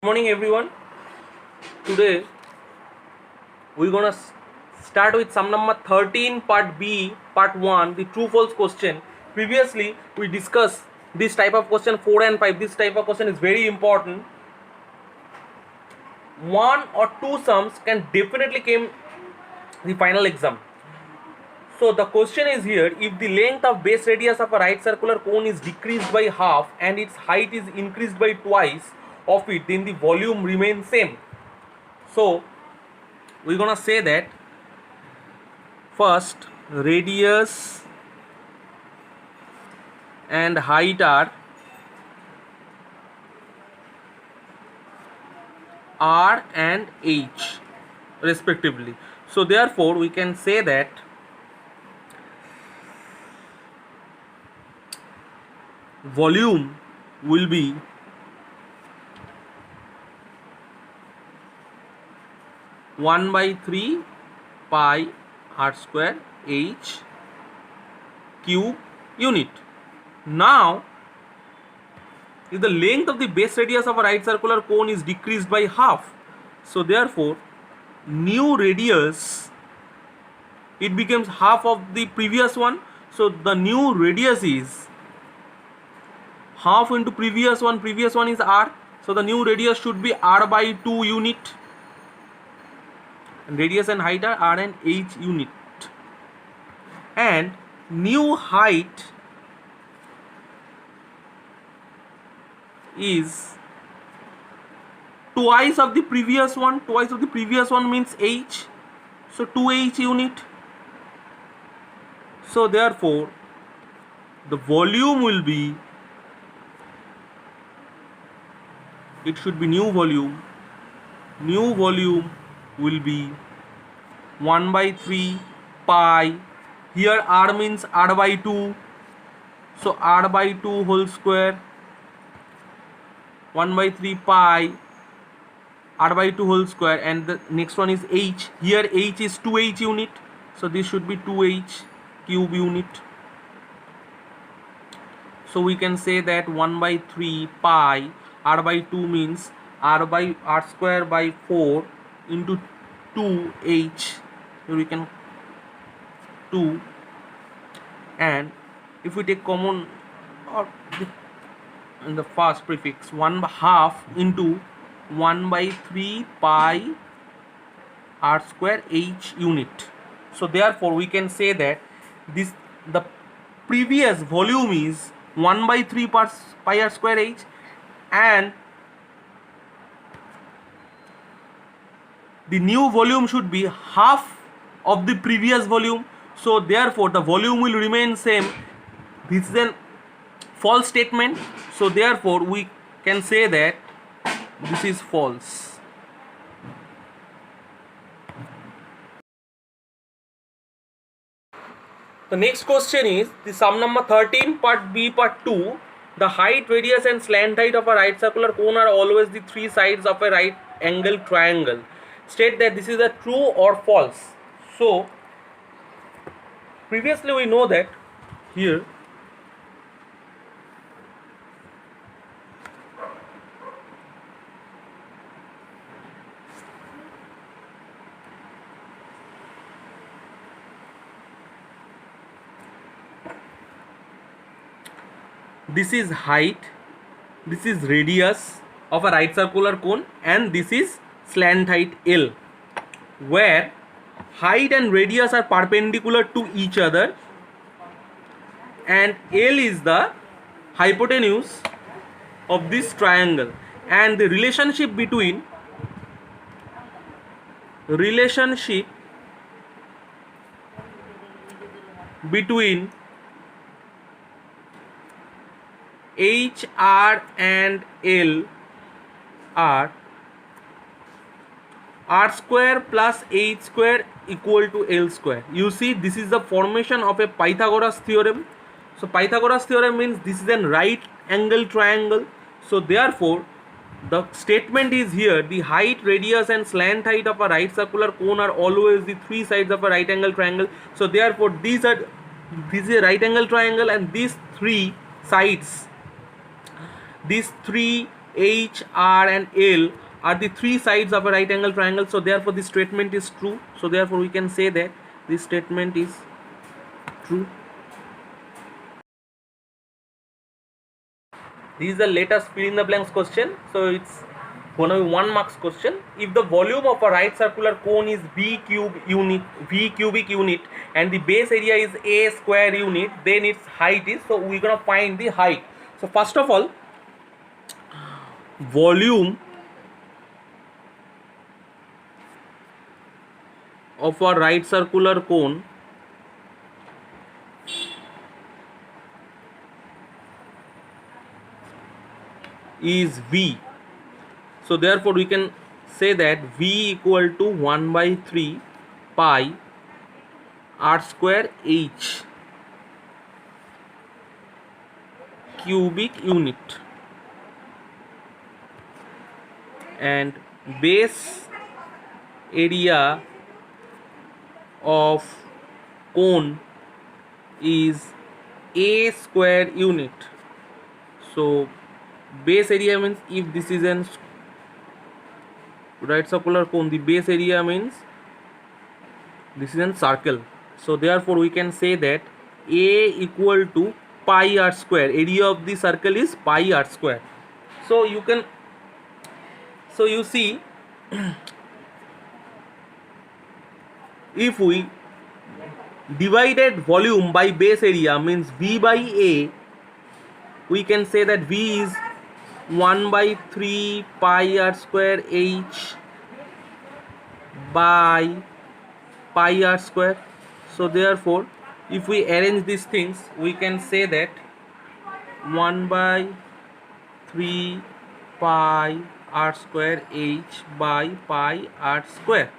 Good morning everyone. Today we're gonna start with sum number 13 part B part 1, the true false question. Previously we discussed this type of question 4 and 5. This type of question is very important. One or two sums can definitely come the final exam. So the question is here, if the length of base radius of a right circular cone is decreased by half and its height is increased by twice of it, then the volume remains same. So we're gonna say that first radius and height are R and H respectively. So therefore we can say that volume will be one by 3 pi r square h cube unit. Now if the length of the base radius of a right circular cone is decreased by half, so therefore new radius, it becomes half of the previous one. So the new radius is half into previous one is r, so the new radius should be r by 2 unit, and radius and height are r and h unit, and new height is twice of the previous one. Twice of the previous one means h, so 2h unit. So therefore the volume will be, it should be new volume will be 1 by 3 pi, here r means r by 2, so r by 2 whole square, 1 by 3 pi r by 2 whole square, and the next one is h, here h is 2h unit, so this should be 2h cube unit. So we can say that 1 by 3 pi r by 2 means r by r square by 4 into 2h, here we can 2, and if we take common or in the first prefix, 1 half into 1 by 3 pi r square h unit. So therefore we can say that this, the previous volume is 1 by 3 pi r square h, and the new volume should be half of the previous volume. So therefore the volume will remain same. This is an false statement, so therefore we can say that this is false. The next question is the sum number 13 part B part 2. The height, radius and slant height of a right circular cone are always the three sides of a right angle triangle. State that this is a true or false. So previously we know that here this is height, this is radius of a right circular cone, and this is slant height L, where height and radius are perpendicular to each other and L is the hypotenuse of this triangle, and the relationship between H, R and L are r square plus h square equal to L square. You see, this is the formation of a Pythagoras theorem. So Pythagoras theorem means this is a right angle triangle. So therefore the statement is here, the height, radius and slant height of a right circular cone are always the three sides of a right angle triangle. So therefore this is a right angle triangle, and these three sides, these three H, R and L are the three sides of a right angle triangle, so therefore this statement is true. So therefore we can say that this statement is true. This is the latest fill in the blanks question, so it's gonna be 1 marks question. If the volume of a right circular cone is V cubic unit and the base area is A square unit, then its height is, so we're gonna find the height. So first of all, volume of a right circular cone is V. So therefore we can say that V equal to 1 by 3 pi r square h cubic unit, and base area of cone is A square unit. So base area means, if this is an right circular cone, the base area means this is a circle. So therefore we can say that A equal to pi r square, area of the circle is pi r square. So you can, so you see, if we divided volume by base area means V by A, we can say that V is 1 by 3 pi r square h by pi r square. So therefore if we arrange these things, we can say that 1 by 3 pi r square h by pi r square.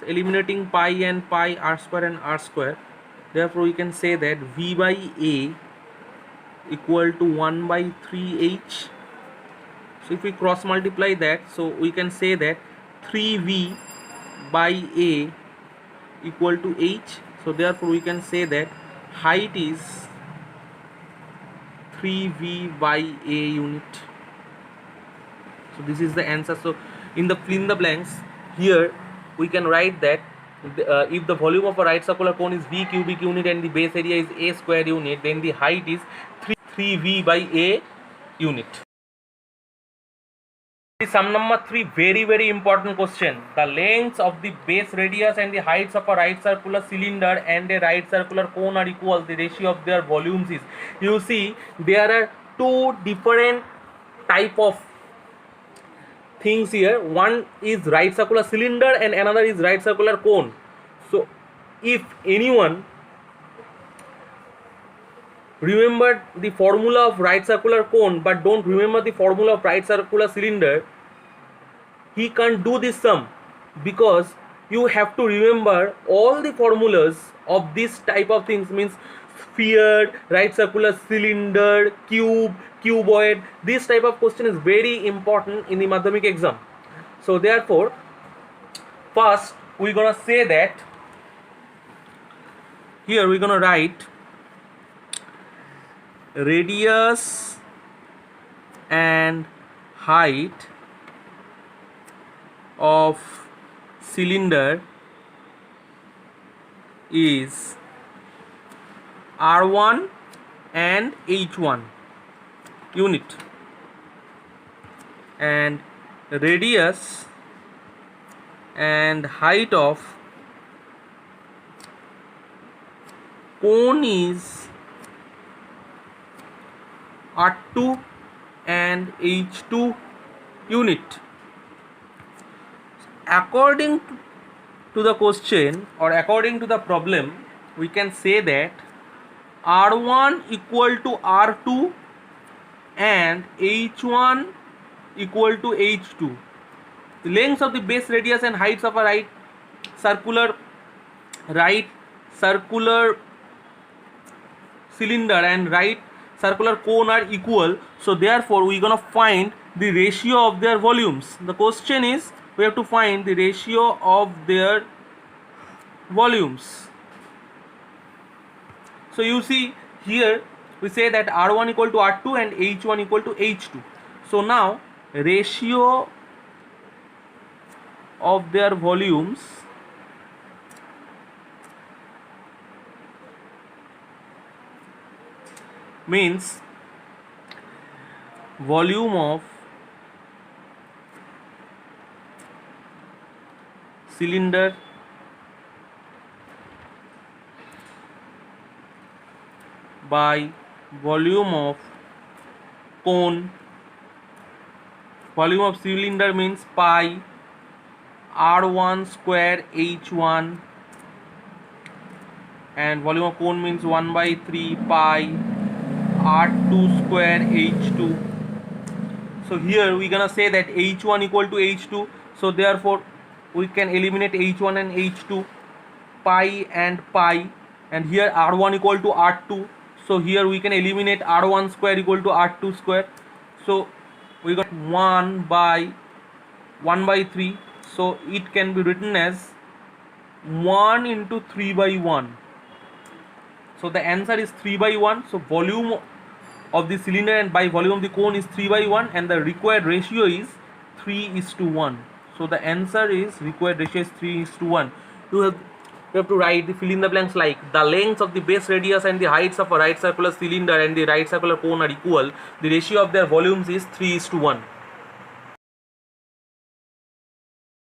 So eliminating pi and pi, r square and r square, therefore we can say that V by A equal to 1 by 3h. So if we cross multiply that, so we can say that 3V by A equal to h. So therefore we can say that height is 3V by A unit. So this is the answer. So in the fill in the blanks, here we can write that if the volume of a right circular cone is V cubic unit and the base area is A square unit, then the height is 3V by A unit. Sum number 3, very important question. The lengths of the base radius and the heights of a right circular cylinder and a right circular cone are equal. The ratio of their volumes is, you see there are two different type of things here. One is right circular cylinder and another is right circular cone. So if anyone remember the formula of right circular cone but don't remember the formula of right circular cylinder, he can't do this sum, because you have to remember all the formulas of this type of things, means sphere, right circular cylinder, cube, cuboid. This type of question is very important in the Madhyamik exam. So therefore first we're gonna say that here we're gonna write radius and height of cylinder is R1 and H1 unit, and radius and height of cone is R2 and H2 unit. According to the question or according to the problem, we can say that R1 equal to R2 and H1 equal to H2. The lengths of the base radius and heights of a right circular cylinder and right circular cone are equal. So therefore we gonna find the ratio of their volumes. The question is, we have to find the ratio of their volumes. So you see here we say that R1 equal to R2 and H1 equal to H2. So now ratio of their volumes means volume of cylinder by volume of cone. Volume of cylinder means pi r1 square h1, and volume of cone means 1 by 3 pi r2 square h2. So here we gonna say that h1 equal to h2, so therefore we can eliminate h1 and h2, pi and pi, and here r1 equal to r2, so here we can eliminate r1 square equal to r2 square, so we got 1 by 3, so it can be written as 1 into 3 by 1. So the answer is 3 by 1. So volume of the cylinder and by volume of the cone is 3 by 1, and the required ratio is 3:1. So the answer is required ratio is 3:1. You have to write the fill in the blanks like the lengths of the base radius and the heights of a right circular cylinder and the right circular cone are equal. The ratio of their volumes is 3:1.